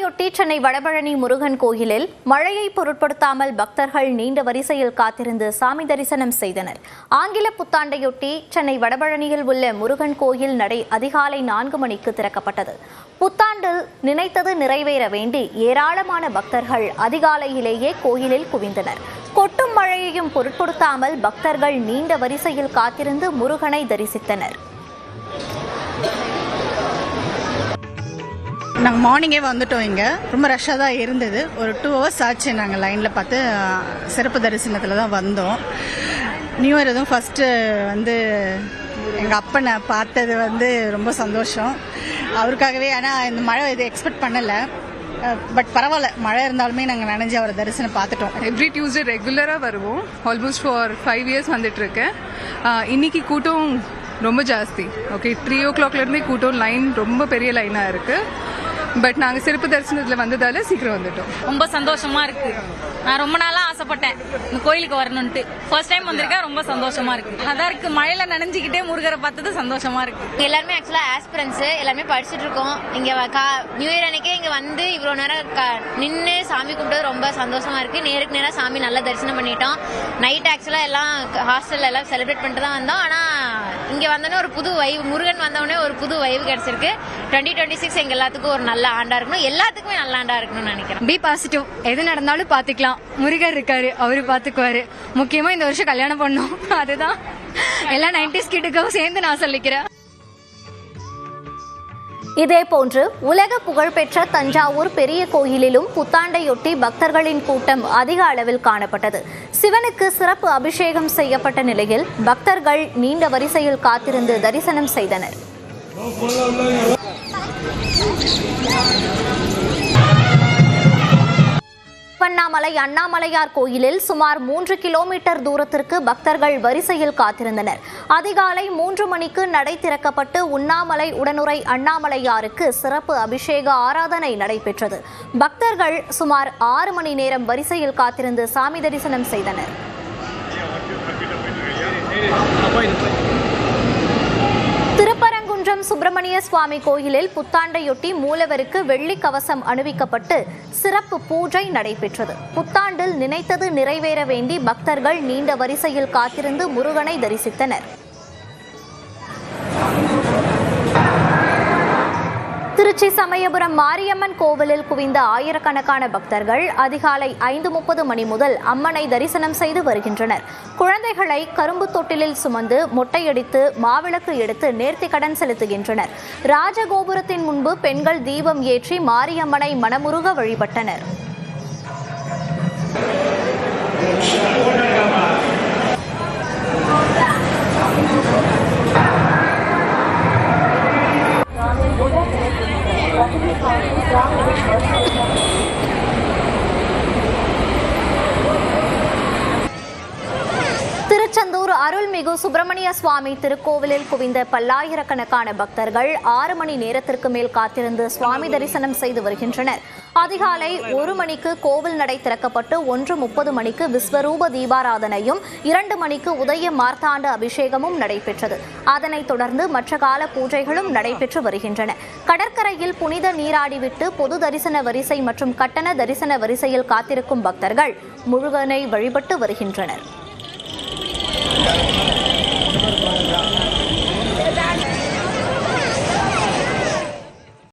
புத்தாண்டையொட்டி சென்னை வடபழனி முருகன் கோயிலில் மழையை பொருட்படுத்தாமல் பக்தர்கள் நீண்ட வரிசையில் காத்திருந்து சாமி தரிசனம் செய்தனர். ஆங்கில புத்தாண்டையொட்டி சென்னை வடபழனியில் உள்ள முருகன் கோயில் நடை அதிகாலை 4 மணிக்கு திறக்கப்பட்டது. புத்தாண்டில் நினைத்தது நிறைவேற வேண்டி ஏராளமான பக்தர்கள் அதிகாலையிலேயே கோயிலில் குவிந்தனர். கொட்டும் மழையையும் பொருட்படுத்தாமல் பக்தர்கள் நீண்ட வரிசையில் காத்திருந்து முருகனை தரிசித்தனர். நாங்கள் மார்னிங்கே வந்துட்டோம். இங்கே ரொம்ப ரஷ்ஷாக தான் இருந்தது. ஒரு 2 hours ஆச்சு நாங்கள் லைனில் பார்த்து சிறப்பு தரிசனத்தில் தான் வந்தோம். நியூ இயர் எதுவும் ஃபஸ்ட்டு எங்கள் அப்பனை பார்த்தது ரொம்ப சந்தோஷம் அவருக்காகவே. ஆனால் இந்த மழை இது எக்ஸ்பெக்ட் பண்ணலை. பட் பரவாயில்ல, மழை இருந்தாலுமே நாங்கள் நினைஞ்சு அவரை தரிசனம் பார்த்துட்டோம். எவ்ரி டியூஸ்டே ரெகுலராக வருவோம். Almost for 5 years வந்துட்டுருக்கேன். இன்னைக்கு கூட்டம் ரொம்ப ஜாஸ்தி. ஓகே, 3 o'clockலேருந்தே கூட்டம் லைன் ரொம்ப பெரிய லைனாக இருக்குது. பட் நாங்கள் சிறப்பு தரிசனத்தில் வந்ததால சீக்கிரம் வந்துட்டோம். ரொம்ப சந்தோஷமா இருக்கு. நான் ரொம்ப நாளா ஆசைப்பட்டேன் இந்த கோயிலுக்கு வரணும்ட்டு. ஃபர்ஸ்ட் டைம் வந்திருக்கேன். ரொம்ப சந்தோஷமா இருக்கு. அதான் இருக்கு, மழையில நனைஞ்சுக்கிட்டே முருகரை பார்த்தது சந்தோஷமா இருக்கு. எல்லாருமே ஆக்சுவலா ஆஸ்பிரன்ஸ் எல்லாமே படிச்சுட்டு இருக்கோம். இங்க நியூ இயர் அன்னைக்கே இங்க வந்து இவ்வளவு நேரம் நின்று சாமி கும்பிட்டது ரொம்ப சந்தோஷமா இருக்கு. நேருக்கு நேரம் சாமி நல்லா தரிசனம் பண்ணிட்டோம். நைட் ஆக்சுவலா எல்லாம் ஹாஸ்டல்ல எல்லாம் செலிப்ரேட் பண்ணிட்டு தான் வந்தோம். ஆனா இங்க வந்தோடனே ஒரு புது வைவ், முருகன் வந்தோடனே ஒரு புது வைவ் கிடைச்சிருக்கு. 2026 எங்க எல்லாத்துக்கும் ஒரு நல்ல ஆண்டா இருக்கணும், எல்லாத்துக்குமே நல்ல ஆண்டா இருக்கணும்னு நினைக்கிறேன். பி பாசிட்டிவ், எது நடந்தாலும் பாத்துக்கலாம். முருகர் இருக்காரு, அவரு பாத்துக்குவாரு. முக்கியமா இந்த வருஷம் கல்யாணம் பண்ணோம், அதுதான் எல்லா 90s கிட்டுக்கும் சேர்ந்து நான் சொல்லிக்கிறேன். இதேபோன்று உலக புகழ்பெற்ற தஞ்சாவூர் பெரிய கோயிலிலும் புத்தாண்டையொட்டி பக்தர்களின் கூட்டம் அதிக அளவில் காணப்பட்டது. சிவனுக்கு சிறப்பு அபிஷேகம் செய்யப்பட்ட நிலையில் பக்தர்கள் நீண்ட வரிசையில் காத்திருந்து தரிசனம் செய்தனர். திருவண்ணாமலை அண்ணாமலையார் கோயிலில் சுமார் 3 கிலோமீட்டர் தூரத்திற்கு பக்தர்கள் வரிசையில் காத்திருந்தனர். அதிகாலை 3 மணிக்கு நடை திறக்கப்பட்டு உண்ணாமலை உடனுறை அண்ணாமலையாருக்கு சிறப்பு அபிஷேக ஆராதனை நடைபெற்றது. பக்தர்கள் சுமார் 6 மணி நேரம் வரிசையில் காத்திருந்து சாமி தரிசனம் செய்தனர். திருப்பரங்குன்றம் சுப்பிரமணிய சுவாமி கோயிலில் புத்தாண்டையொட்டி மூலவருக்கு வெள்ளி கவசம் அணிவிக்கப்பட்டு சிறப்பு பூஜை நடைபெற்றது. புத்தாண்டில் நினைத்தது நிறைவேற வேண்டி பக்தர்கள் நீண்ட வரிசையில் காத்திருந்து முருகனை தரிசித்தனர். திருச்சி சமயபுரம் மாரியம்மன் கோவிலில் குவிந்த ஆயிரக்கணக்கான பக்தர்கள் அதிகாலை 5:30 மணி முதல் அம்மனை தரிசனம் செய்து வருகின்றனர். குழந்தைகளை கரும்பு தொட்டிலில் சுமந்து மொட்டையடித்து மாவிளக்கு எடுத்து நேர்த்திக்கடன் செலுத்துகின்றனர். ராஜகோபுரத்தின் முன்பு பெண்கள் தீபம் ஏற்றி மாரியம்மனை மனமுருக வழிபட்டனர். திருச்செந்தூர் அருள்மிகு சுப்பிரமணிய சுவாமி திருக்கோவிலில் குவிந்த பல்லாயிரக்கணக்கான பக்தர்கள் 6 மணி நேரத்திற்கு மேல் காத்திருந்து சுவாமி தரிசனம் செய்து வருகின்றனர். அதிகாலை 1 மணிக்கு கோவில் நடை திறக்கப்பட்டு 1:30 மணிக்கு விஸ்வரூப தீபாராதனையும் 2 மணிக்கு உதய மார்த்தாண்ட அபிஷேகமும் நடைபெற்றது. அதனைத் தொடர்ந்து மற்ற கால பூஜைகளும் நடைபெற்று வருகின்றன. கடற்கரையில் புனித நீராடிவிட்டு பொது தரிசன வரிசை மற்றும் கட்டண தரிசன வரிசையில் காத்திருக்கும் பக்தர்கள் முருகனை வழிபட்டு வருகின்றனர்.